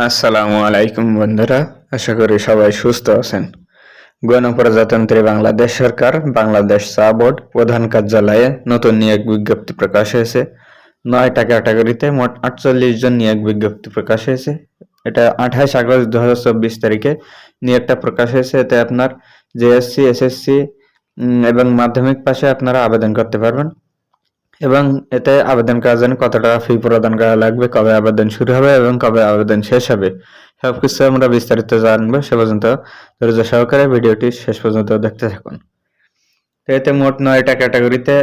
আসসালামু আলাইকুম বন্ধুরা, আশা করি সবাই সুস্থ আছেন। গণপ্রজাতন্ত্রী বাংলাদেশ সরকার বাংলাদেশ চা বোর্ড প্রধান কার্যালয়ে নতুন নিয়োগ বিজ্ঞপ্তি প্রকাশ হয়েছে। 9টা ক্যাটাগরিতে মোট 48 জন নিয়োগ বিজ্ঞপ্তি প্রকাশ হয়েছে। এটা 28 আগস্ট 2024 তারিখে নিয়োগটা প্রকাশ হয়েছে। এতে আপনার জেএসসি, এসএসসি এবং মাধ্যমিক পাশে আপনারা আবেদন করতে পারবেন। এবং এতে আবেদন করার জন্য কত টাকা ফি প্রদান করা লাগবে, কবে আবেদন শুরু হবে এবং কবে আবেদন শেষ হবে, সবকিছু আমরা বিস্তারিত জানবো। সে পর্যন্ত ধৈর্য সহকারে ভিডিওটি শেষ পর্যন্ত দেখতে থাকুন। তো এতে মোট 9টা ক্যাটাগরিতে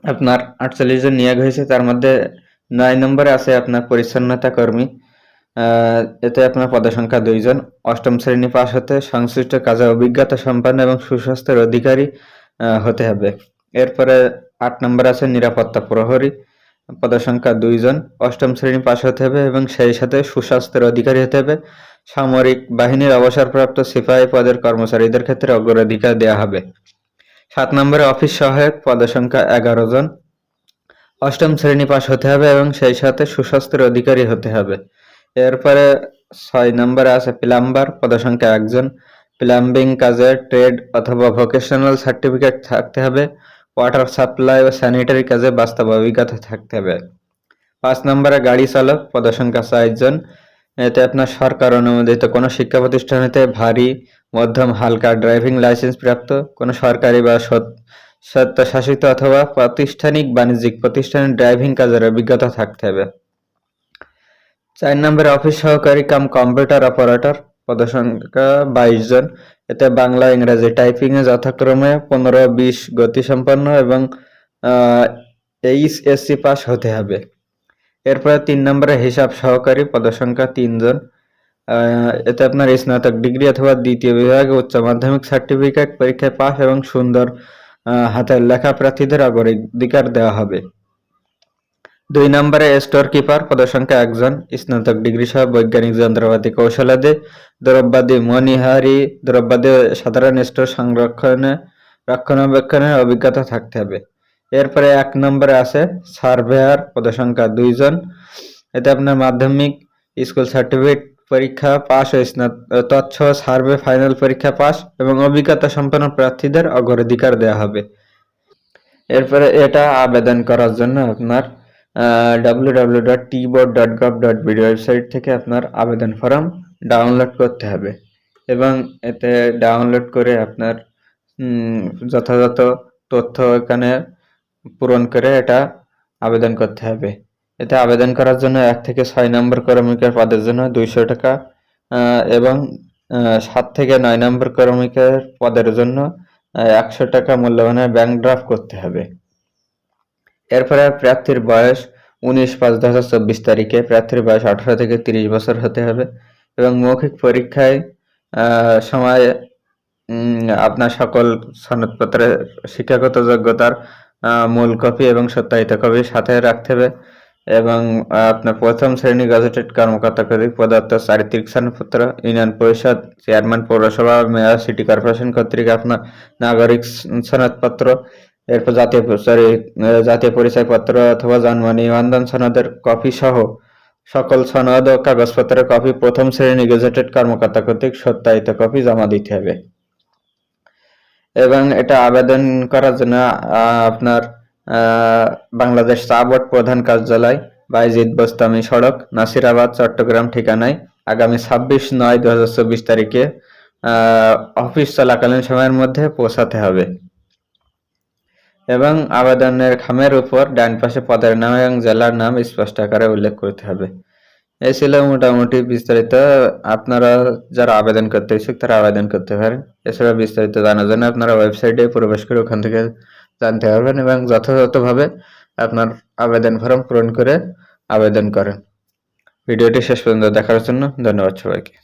আপনার 48 জন নিয়োগ হয়েছে। তার মধ্যে 9 নম্বরে আছে আপনার পরিচ্ছন্নতা কর্মী। এতে আপনার পদসংখ্যা 2 জন। 8ম শ্রেণী পাস হতে সংশ্লিষ্ট কাজে অভিজ্ঞতা সম্পন্ন এবং সুস্বাস্থ্যের অধিকারী হতে হবে। এরপরে 8 নম্বর আছে নিরাপত্তা প্রহরী, পদসংখ্যা 2 জন। 8ম শ্রেণী পাস হতে হবে এবং সেই সাথে সুস্বাস্থ্যের অধিকারী হতে হবে। সামরিক বাহিনীর অবসরপ্রাপ্ত সিপাহী পদের কর্মচারীদের ক্ষেত্রে অগ্রাধিকার দেওয়া হবে। 7 নম্বরে অফিস সহায়ক, পদসংখ্যা 11 জন। 8ম শ্রেণী পাস হতে হবে এবং সেই সাথে সুস্বাস্থ্যের অধিকারী হতে হবে। এরপরে 6 নম্বরে আছে প্লাম্বার, পদসংখ্যা 1 জন। প্লাম্বিং কাজে ট্রেড অথবা ভোকেশনাল সার্টিফিকেট থাকতে হবে। ওয়াটার সাপ্লাই ও স্যানিটারি কাজে বাস্তব অভিজ্ঞতা থাকতে হবে। 5 নম্বরে গাড়ি চালক, পদসংখ্যা 4 জন। এতে আপনার সরকার অনুমোদিত কোনো শিক্ষা প্রতিষ্ঠান হতে ভারী, মধ্যম, হালকা ড্রাইভিং লাইসেন্স প্রাপ্ত কোনো সরকারি বা স্বায়ত্তশাসিত অথবা প্রাতিষ্ঠানিক বাণিজ্যিক প্রতিষ্ঠানে ড্রাইভিং কাজের অভিজ্ঞতা থাকতে হবে। 4 নম্বরে অফিস সহকারী কাম কম্পিউটার অপারেটর, পদসংখ্যা 22 জন। এতে বাংলা, ইংরেজি টাইপিংয়ে যথাক্রমে 15, 20 গতিসম্পন্ন এবং এইচএসসি পাস হতে হবে। এরপরে 3 নম্বরে হিসাব সহকারী, পদসংখ্যা 3 জন। এতে আপনার স্নাতক ডিগ্রি অথবা দ্বিতীয় বিভাগে উচ্চ মাধ্যমিক সার্টিফিকেট পরীক্ষায় পাস এবং সুন্দর হাতের লেখা প্রার্থীদের অগ্রাধিকার দেওয়া হবে। 2 নম্বরে স্টোর কিপার, পদসংখ্যা 1 জন। স্নাতক ডিগ্রি সহ বৈজ্ঞানিক যন্ত্রপাতি কৌশলাদি, দ্রব্যাদি মণিহারি, দ্রব্যাদি সাধারণ স্টোর রক্ষণাবেক্ষণের অভিজ্ঞতা থাকতে হবে। এরপরে 1 নম্বরে আছে সার্ভেয়ার, পদসংখ্যা 2 জন। এতে আপনার মাধ্যমিক স্কুল সার্টিফিকেট পরীক্ষা পাস ও তৎসহ সার্ভে ফাইনাল পরীক্ষা পাস এবং অভিজ্ঞতা সম্পন্ন প্রার্থীদের অগ্রাধিকার দেওয়া হবে। এরপরে এটা আবেদন করার জন্য আপনার www.tboard.gov.bd ওয়েবসাইট থেকে আপনার আবেদন ফর্ম ডাউনলোড করতে হবে এবং এতে ডাউনলোড করে আপনার যথাযথ তথ্য এখানে পূরণ করে এটা আবেদন করতে হবে। এতে আবেদন করার জন্য 1 থেকে 6 নম্বর কর্মীকের পদের জন্য 200 টাকা এবং 7 থেকে 9 নম্বর কর্মীকের পদের জন্য 100 টাকা মূল্যবানের ব্যাংক ড্রাফট করতে হবে। এরপরে প্রার্থীর বয়স 19/5/2024 তারিখে প্রার্থীর বয়স 18 থেকে 30 বছর হতে হবে এবং মৌখিক পরীক্ষায় সময় আপনার সকল সনদপত্রের শিক্ষাগত যোগ্যতার মূল কপি এবং সত্যায়িত কপি সাথে রাখতে হবে এবং আপনার 1ম শ্রেণী গেজেটেড কর্মকর্তা কর্তৃক প্রদত্ত চারিত্রিক সনদপত্র, ইউনিয়ন পরিষদ, চেয়ারম্যান, পৌরসভা, মেয়র, সিটি কর্পোরেশন কর্তৃক আপনার নাগরিক সনদপত্র, এরপর জাতীয় পরিচয়পত্র অথবা জন্ম নিবন্ধন সনদের কপি সহ সকল সনদ ও কাগজপত্রের কপি 1ম শ্রেণী গেজেটেড কর্মকর্তা কর্তৃক সত্যায়িত কপি জমা দিতে হবে। এবং এটা আবেদন করার জন্য আপনার বাংলাদেশ চা বোর্ড প্রধান কার্যালয়, বাইজিদ বোস্তামি সড়ক, নাসিরাবাদ, চট্টগ্রাম ঠিকানায় আগামী 26/9/2024 তারিখে অফিস চলাকালীন সময়ের মধ্যে পৌঁছাতে হবে এবং আবেদনের খামের উপর ডান পাশে পদের নাম এবং জেলার নাম স্পষ্ট আকারে উল্লেখ করতে হবে। এই ছিল মোটামুটি বিস্তারিত। আপনারা যারা আবেদন করতে ইচ্ছুক তারা আবেদন করতে পারেন। এছাড়া বিস্তারিত জানার জন্য আপনারা ওয়েবসাইটে প্রবেশ করে ওখান থেকে জানতে পারবেন এবং যথাযথভাবে আপনার আবেদন ফর্ম পূরণ করে আবেদন করেন। ভিডিওটি শেষ পর্যন্ত দেখার জন্য ধন্যবাদ সবাইকে।